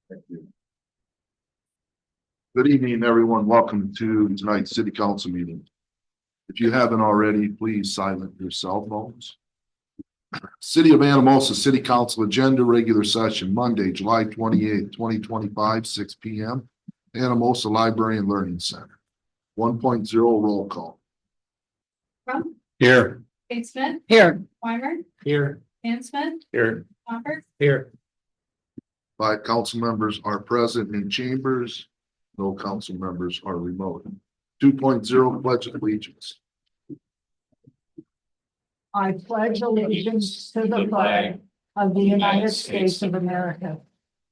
Thank you. Good evening, everyone. Welcome to tonight's city council meeting. If you haven't already, please silence your cell phones. City of Anamosa City Council agenda regular session Monday, July 28th, 2025, 6 p.m. Anamosa Library and Learning Center. 1.0 roll call. Crump. Here. Smith. Here. Weimer. Here. Dan Smith. Here. Hopper. Here. 5 council members are present in chambers. No council members are remote. 2.0 pledge of allegiance. I pledge allegiance to the flag of the United States of America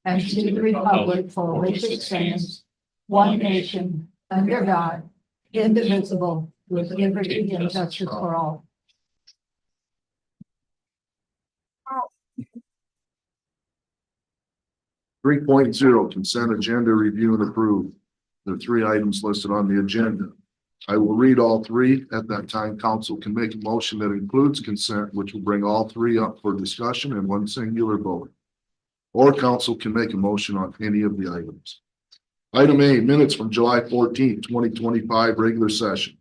and to the republic for which it stands, one nation, under God, indivisible, with liberty and justice for all. Three point zero consent agenda review and approve. There are 3 items listed on the agenda. I will read all 3. At that time, council can make a motion that includes consent, which will bring all 3 up for discussion in one singular vote. Or council can make a motion on any of the items. Item A, minutes from July 14th, 2025, regular session.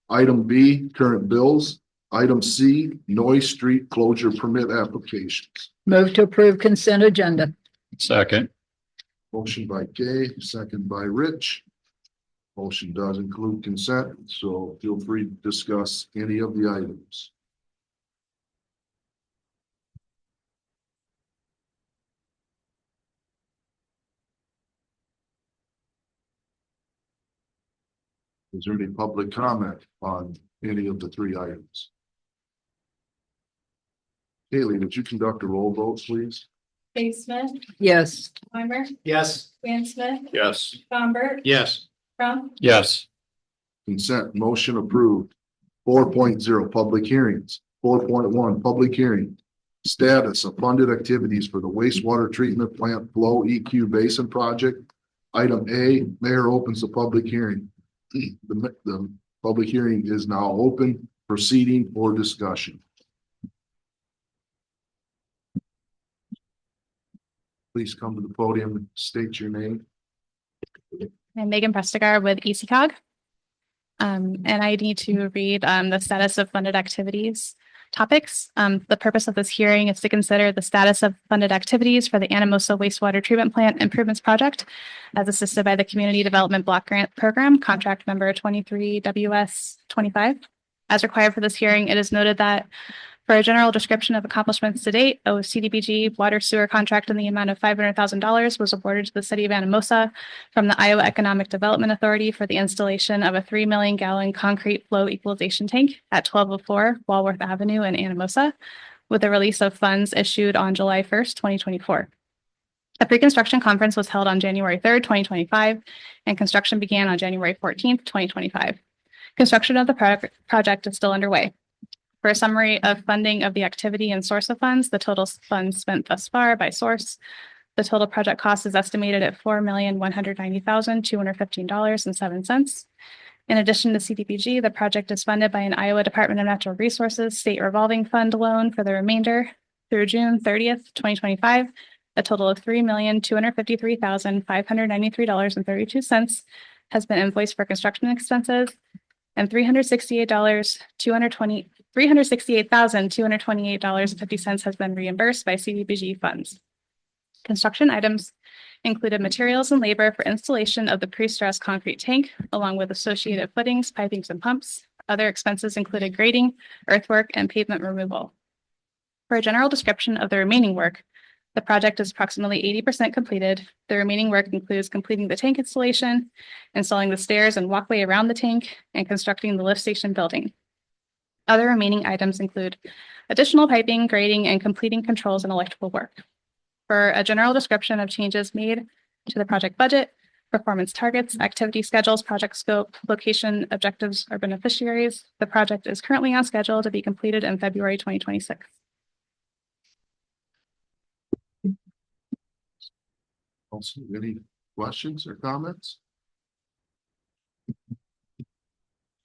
Item B, current bills. Item C, Noise Street closure permit applications. Move to approve consent agenda. Second. Motion by Kay, second by Rich. Motion does include consent, so feel free to discuss any of the items. Is there any public comment on any of the 3 items? Haley, would you conduct a roll vote, please? Smith. Yes. Weimer. Yes. Dan Smith. Yes. Gombert. Yes. Crump. Yes. Consent motion approved. 4.0 public hearings. 4.1 public hearing. Status of funded activities for the wastewater treatment plant flow EQ basin project. Item A, mayor opens the public hearing. The public hearing is now open, proceeding for discussion. Please come to the podium and state your name. I'm Megan Prestigar with ECOG. And I need to read the status of funded activities topics. The purpose of this hearing is to consider the status of funded activities for the Anamosa Wastewater Treatment Plant Improvements Project as assisted by the Community Development Block Grant Program, contract number 23 WS 25. As required for this hearing, it is noted that for a general description of accomplishments to date, a CDBG water sewer contract in the amount of $500,000 was awarded to the city of Anamosa from the Iowa Economic Development Authority for the installation of a 3 million gallon concrete flow equalization tank at 1204 Walworth Avenue in Anamosa, with a release of funds issued on July 1st, 2024. A pre-construction conference was held on January 3rd, 2025, and construction began on January 14th, 2025. Construction of the project is still underway. For a summary of funding of the activity and source of funds, the total funds spent thus far by source. The total project cost is estimated at $4,190,215.07. In addition to CDBG, the project is funded by an Iowa Department of Natural Resources State Revolving Fund loan for the remainder through June 30th, 2025. A total of $3,253,593.32 has been invoiced for construction expenses, and $368,228.50 has been reimbursed by CDBG funds. Construction items included materials and labor for installation of the pre-stressed concrete tank, along with associated footings, pipings, and pumps. Other expenses included grading, earthwork, and pavement removal. For a general description of the remaining work, the project is approximately 80% completed. The remaining work includes completing the tank installation, installing the stairs and walkway around the tank, and constructing the lift station building. Other remaining items include additional piping, grading, and completing controls and electrical work. For a general description of changes made to the project budget, performance targets, activity schedules, project scope, location, objectives, or beneficiaries, the project is currently on schedule to be completed in February 2026. Also, any questions or comments?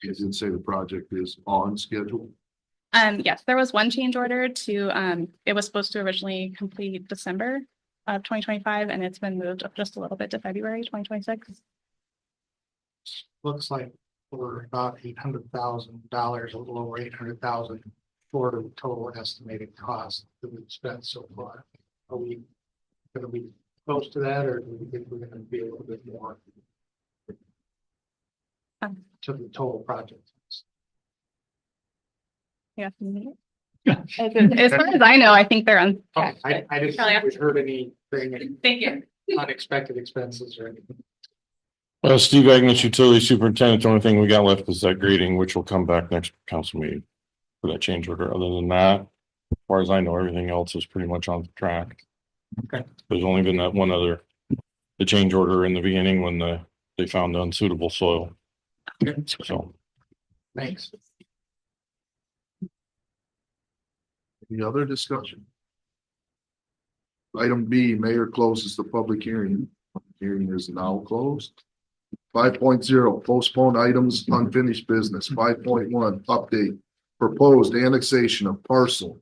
You did say the project is on schedule. Yes, there was one change order to, it was supposed to originally complete December of 2025, and it's been moved up just a little bit to February 2026. Looks like we're about $800,000, a little over 800,000 for the total estimated cost that we've spent so far. Are we gonna be close to that, or do we think we're gonna be a little bit more Um. to the total project? Yeah. As far as I know, I think they're on Okay, track. I didn't think we heard anything Thank you. unexpected expenses or anything. Well, Steve Agnes, utility superintendent, the only thing we got left is that grading, which will come back next council meeting for that change order. Other than that, as far as I know, everything else is pretty much on track. Okay. There's only been that one other, the change order in the beginning when they found the unsuitable soil. Okay. So Thanks. Any other discussion? Item B, mayor closes the public hearing. Hearing is now closed. 5.0, postpone items, unfinished business. 5.1, update, proposed annexation of parcel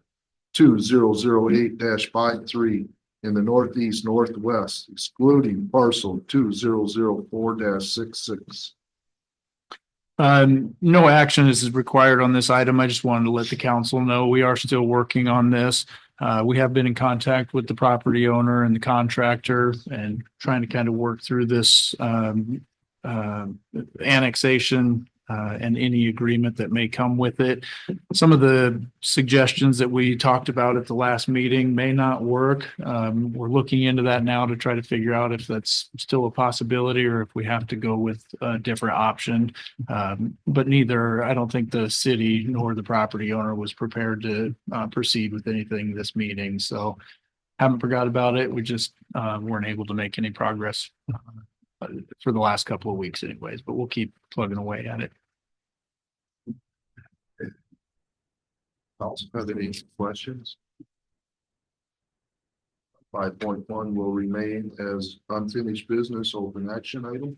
2008-53 in the northeast northwest, excluding parcel 2004-66. No action is required on this item. I just wanted to let the council know we are still working on this. We have been in contact with the property owner and the contractor and trying to kind of work through this annexation and any agreement that may come with it. Some of the suggestions that we talked about at the last meeting may not work. We're looking into that now to try to figure out if that's still a possibility or if we have to go with a different option. But neither, I don't think the city nor the property owner was prepared to proceed with anything this meeting. So haven't forgot about it. We just weren't able to make any progress for the last couple of weeks anyways, but we'll keep plugging away at it. Also, have any questions? 5.1 will remain as unfinished business, open action item.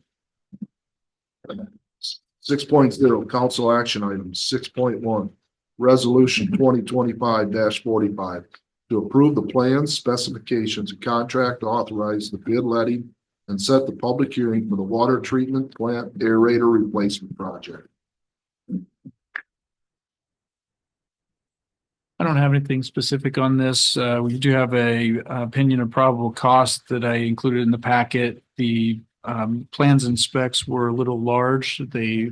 6.0, council action items. 6.1, resolution 2025-45 to approve the plans, specifications, and contract to authorize the bid letting and set the public hearing for the water treatment plant aerator replacement project. I don't have anything specific on this. We do have a opinion of probable cost that I included in the packet. The plans and specs were a little large. I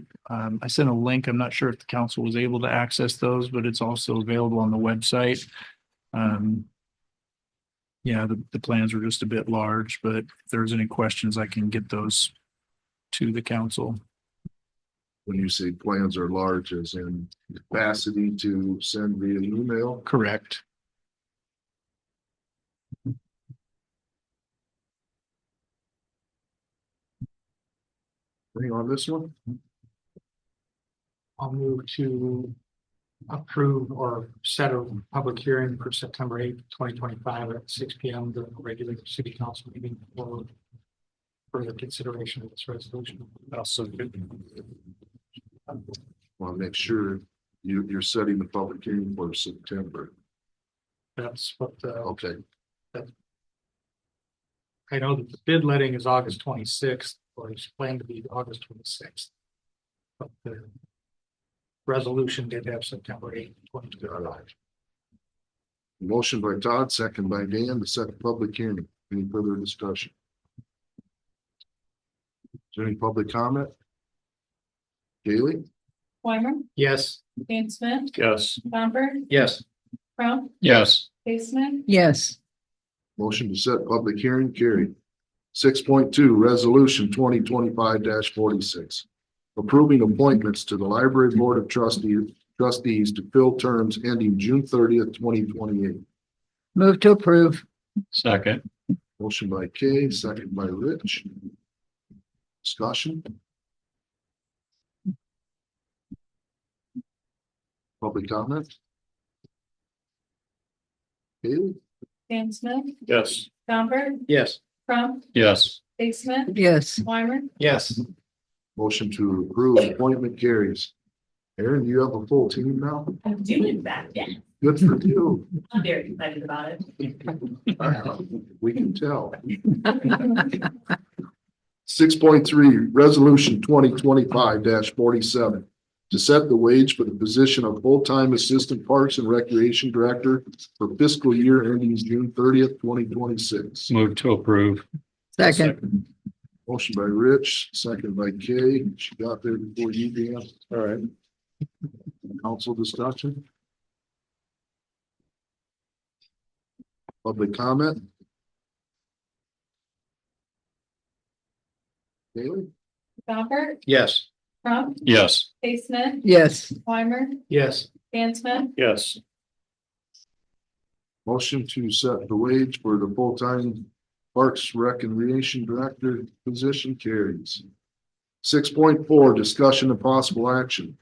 sent a link. I'm not sure if the council was able to access those, but it's also available on the website. Yeah, the plans were just a bit large, but if there's any questions, I can get those to the council. When you say plans are large, as in capacity to send via email? Correct. Anything on this one? I'll move to approve or set a public hearing for September 8th, 2025 at 6 p.m. during the regular city council meeting for further consideration of this resolution. Also good. Want to make sure you're setting the public hearing for September. That's what Okay, I know that the bid letting is August 26th, or it's planned to be August 26th. But the resolution did have September 8th, 2025. motion by Todd, second by Dan to set the public hearing. Any further discussion? Is there any public comment? Haley? Weimer, Yes. Dan Smith, yes. Bamber, Yes. Crump, Yes. Baseman, Yes. Motion to set public hearing carried. 6.2, resolution 2025-46. Approving appointments to the library board of trustees to fill terms ending June 30th, 2028. Move to approve. Second. Motion by Kay, second by Rich. Discussion? Public comment? Haley? Dan Smith, Yes. Bamber, Yes. Crump, Yes. Baseman, Yes. Weimer, Yes. Motion to approve appointment carries. Aaron, you have a full team now? I'm doing that, yeah. Good for you. I'm very excited about it. We can tell. 6.3, resolution 2025-47. To set the wage for the position of full-time assistant parks and recreation director for fiscal year ending June 30th, 2026. Move to approve. Second. Motion by Rich, second by Kay. She got there before you, Dan. All right. Council discussion. Public comment. Haley? Bamber, Yes. Crump, Yes. Kay Smith, Yes. Weimer, Yes. Dan Smith, Yes. Motion to set the wage for the full-time Parks Recreation Director position carries. 6.4, discussion and possible action.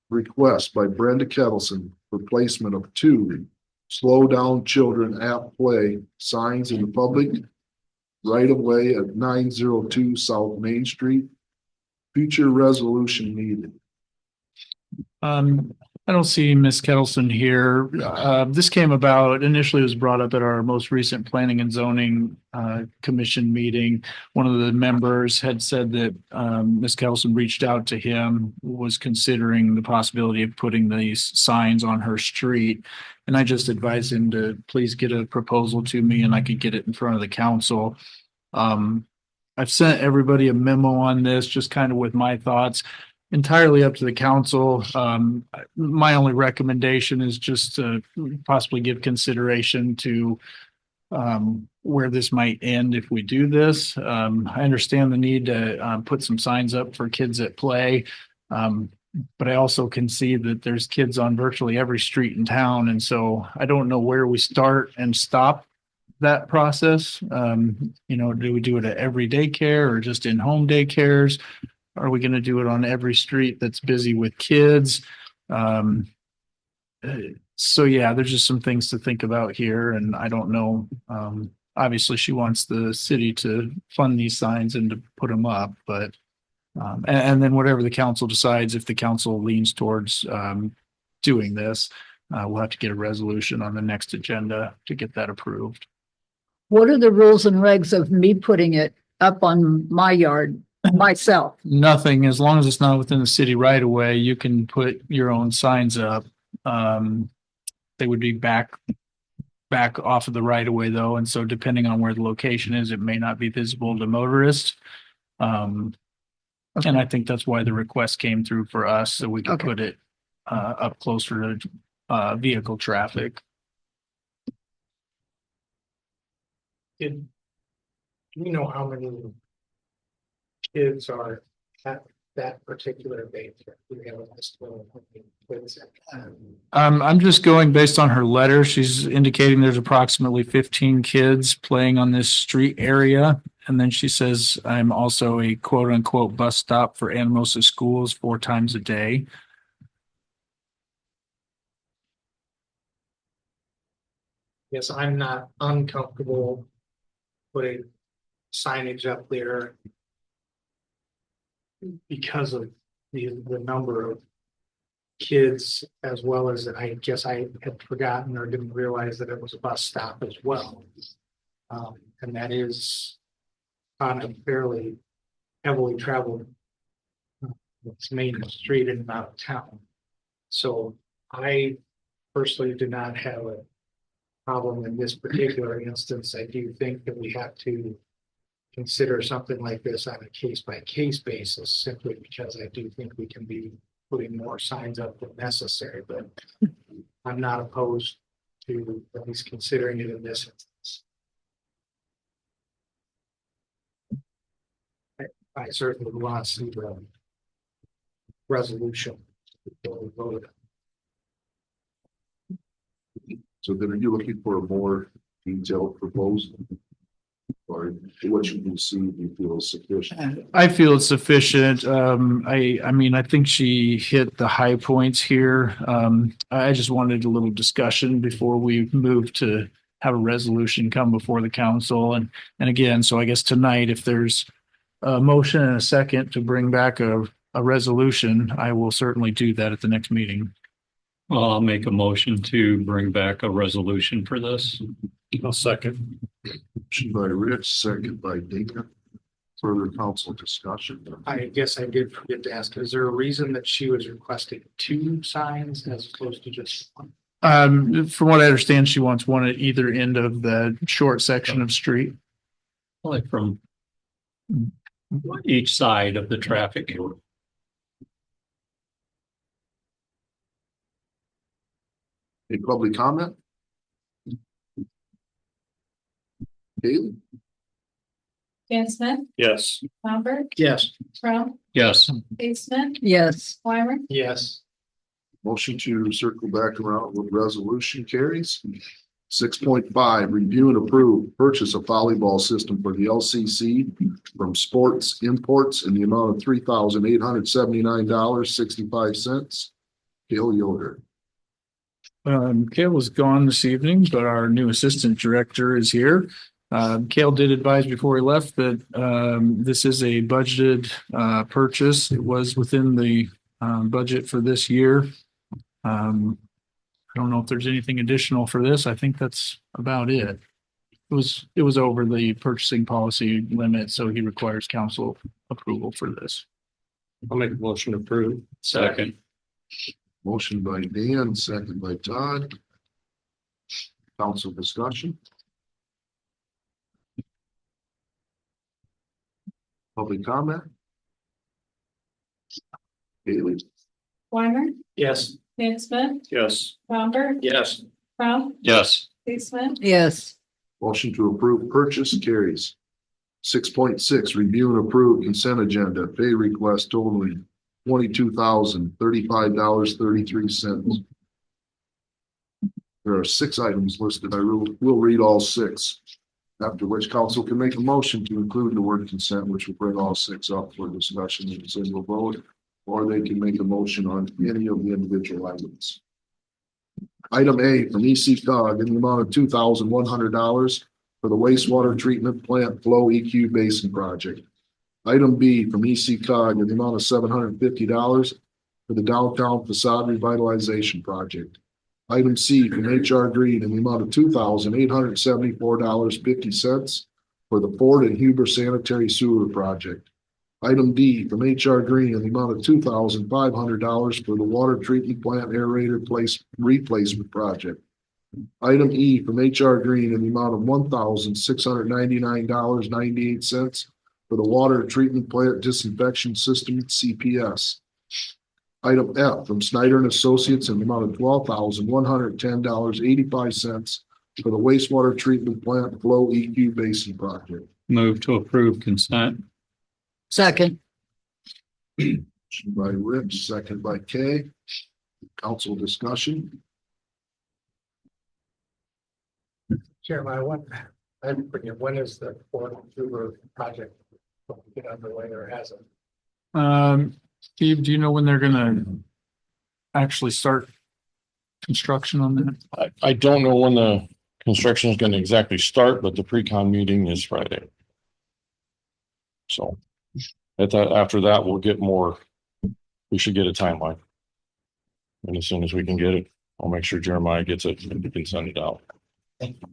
Request by Brenda Kettleson for placement of 2 slow down children at play signs in the public right of way at 902 South Main Street. Future resolution needed. I don't see Miss Kettleson here. This came about, initially it was brought up at our most recent planning and zoning commission meeting. One of the members had said that Miss Kettleson reached out to him, was considering the possibility of putting these signs on her street. And I just advised him to please get a proposal to me and I could get it in front of the council. I've sent everybody a memo on this, just kind of with my thoughts. Entirely up to the council. My only recommendation is just to possibly give consideration to where this might end if we do this. I understand the need to put some signs up for kids at play. But I also can see that there's kids on virtually every street in town. And so I don't know where we start and stop that process. Do we do it at every daycare or just in-home daycares? Are we going to do it on every street that's busy with kids? So yeah, there's just some things to think about here and I don't know. Obviously she wants the city to fund these signs and to put them up, but and then whatever the council decides, if the council leans towards doing this, we'll have to get a resolution on the next agenda to get that approved. What are the rules and regs of me putting it up on my yard myself? Nothing, as long as it's not within the city right away, you can put your own signs up. They would be back off of the right of way though. And so depending on where the location is, it may not be visible to motorists. And I think that's why the request came through for us, so we could put it up closer to vehicle traffic. Do you know how many kids are at that particular daycare? Do we have a estimate of how many kids? I'm just going based on her letter. She's indicating there's approximately 15 kids playing on this street area. And then she says, I'm also a quote unquote bus stop for Anamosa schools 4 times a day. Yes, I'm not uncomfortable putting signage up there because of the number of kids, as well as I guess I had forgotten or didn't realize that it was a bus stop as well. And that is on a fairly heavily traveled main street in and out of town. So I personally do not have a problem in this particular instance. I do think that we have to consider something like this on a case-by-case basis, simply because I do think we can be putting more signs up than necessary, but I'm not opposed to at least considering it in this instance. I certainly want to see the resolution before we vote. So then are you looking for a more detailed proposal? Or what you can see, do you feel is sufficient? I feel it's sufficient. I mean, I think she hit the high points here. I just wanted a little discussion before we move to have a resolution come before the council. And again, so I guess tonight, if there's a motion and a second to bring back a a resolution, I will certainly do that at the next meeting. Well, I'll make a motion to bring back a resolution for this. I'll second. Motion by Rich, second by Dana. Further council discussion. I guess I did forget to ask, is there a reason that she was requesting two signs as opposed to just one? From what I understand, she wants one at either end of the short section of street. Like from each side of the traffic. Any public comment? Haley? Dan Smith, Yes. Bamber, Yes. Trump, Yes. Dave Smith, Yes. Weimer, Yes. Motion to circle back around with resolution carries. 6.5, review and approve purchase of volleyball system for the LCC from Sports Imports in the amount of $3,879.65. Gail Yoder. Kale was gone this evening, but our new assistant director is here. Kale did advise before he left that this is a budgeted purchase. It was within the budget for this year. I don't know if there's anything additional for this. I think that's about it. It was over the purchasing policy limit, so he requires council approval for this. I'll make a motion to approve. Second. Motion by Dan, second by Todd. Council discussion. Public comment. Haley? Weimer, Yes. Dan Smith, Yes. Bamber, Yes. Trump, Yes. Dave Smith, Yes. Motion to approve purchase carries. 6.6, review and approve consent agenda, pay request totaling $22,035.33. There are 6 items listed. Will read all 6. After which council can make a motion to include the word consent, which will bring all 6 up for discussion in a single vote, or they can make a motion on any of the individual items. Item A from ECOG in the amount of $2,100 for the wastewater treatment plant flow EQ basin project. Item B from ECOG in the amount of $750 for the downtown facade revitalization project. Item C from HR Green in the amount of $2,874.50 for the Ford and Huber sanitary sewer project. Item D from HR Green in the amount of $2,500 for the water treatment plant aerator replacement project. Item E from HR Green in the amount of $1,699.98 for the water treatment plant disinfection system CPS. Item F from Snyder and Associates in the amount of $12,110.85 for the wastewater treatment plant flow EQ basin project. Move to approve consent. Second. Motion by Rich, second by Kay. Council discussion. Chairman, when is the Ford Huber project going to get underway or has it? Steve, do you know when they're gonna actually start construction on that? I don't know when the construction is going to exactly start, but the pre-con meeting is Friday. So after that, we'll get more. We should get a timeline. And as soon as we can get it, I'll make sure Jeremiah gets it and we can send it out. Thank you.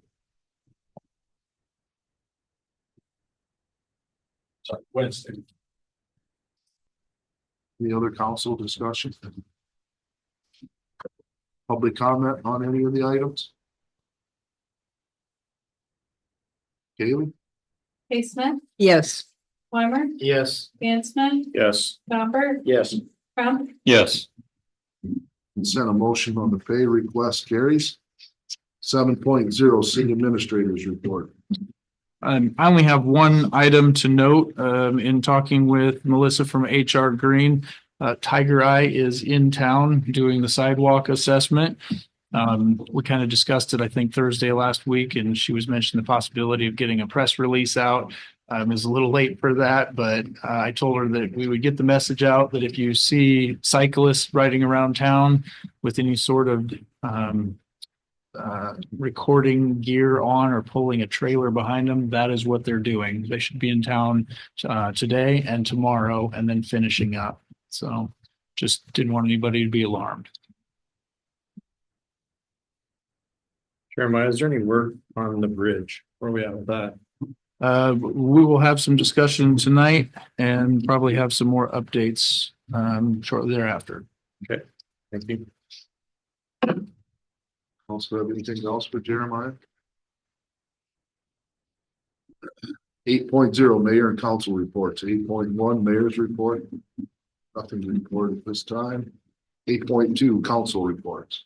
Sorry, Wednesday. Any other council discussion? Public comment on any of the items? Kaylee? Dave Smith, Yes. Weimer, Yes. Dan Smith, Yes. Bamber, Yes. Trump, Yes. Consent a motion on the pay request carries. 7.0 city administrators report. I only have one item to note, in talking with Melissa from HR Green. Tiger Eye is in town doing the sidewalk assessment. We kind of discussed it, I think, Thursday last week, and she was mentioning the possibility of getting a press release out. It was a little late for that, but I told her that we would get the message out that if you see cyclists riding around town with any sort of recording gear on or pulling a trailer behind them, that is what they're doing. They should be in town today and tomorrow and then finishing up. So just didn't want anybody to be alarmed. Jeremiah, is there any work on the bridge? Where are we at with that? We will have some discussion tonight and probably have some more updates shortly thereafter. Thank you. Also have anything else for Jeremiah? 8.0 Mayor and Council reports. 8.1 Mayor's report. Nothing to report at this time. 8.2 Council reports.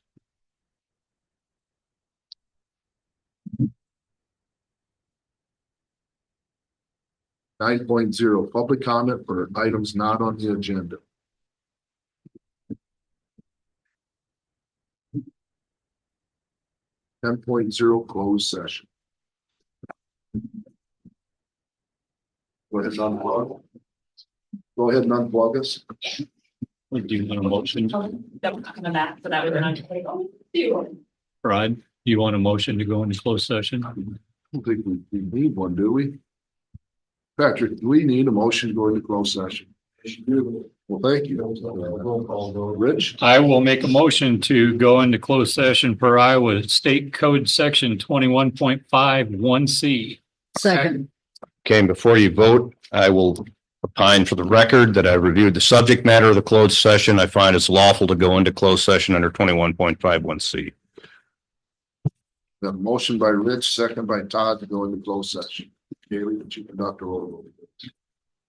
9.0 Public comment for items not on the agenda. 10.0 Closed session. Go ahead and unplug. Go ahead and unplug us. Do you want a motion? That was coming back, so that was an on. Rod, do you want a motion to go into closed session? I don't think we need one, do we? Patrick, do we need a motion to go into closed session? Well, thank you. Rich, I will make a motion to go into closed session per Iowa State Code Section 21.51C. Second. Okay, and before you vote, I will opine for the record that I reviewed the subject matter of the closed session. I find it's lawful to go into closed session under 21.51C. a motion by Rich, second by Todd to go into closed session. Haley, would you conduct a roll call?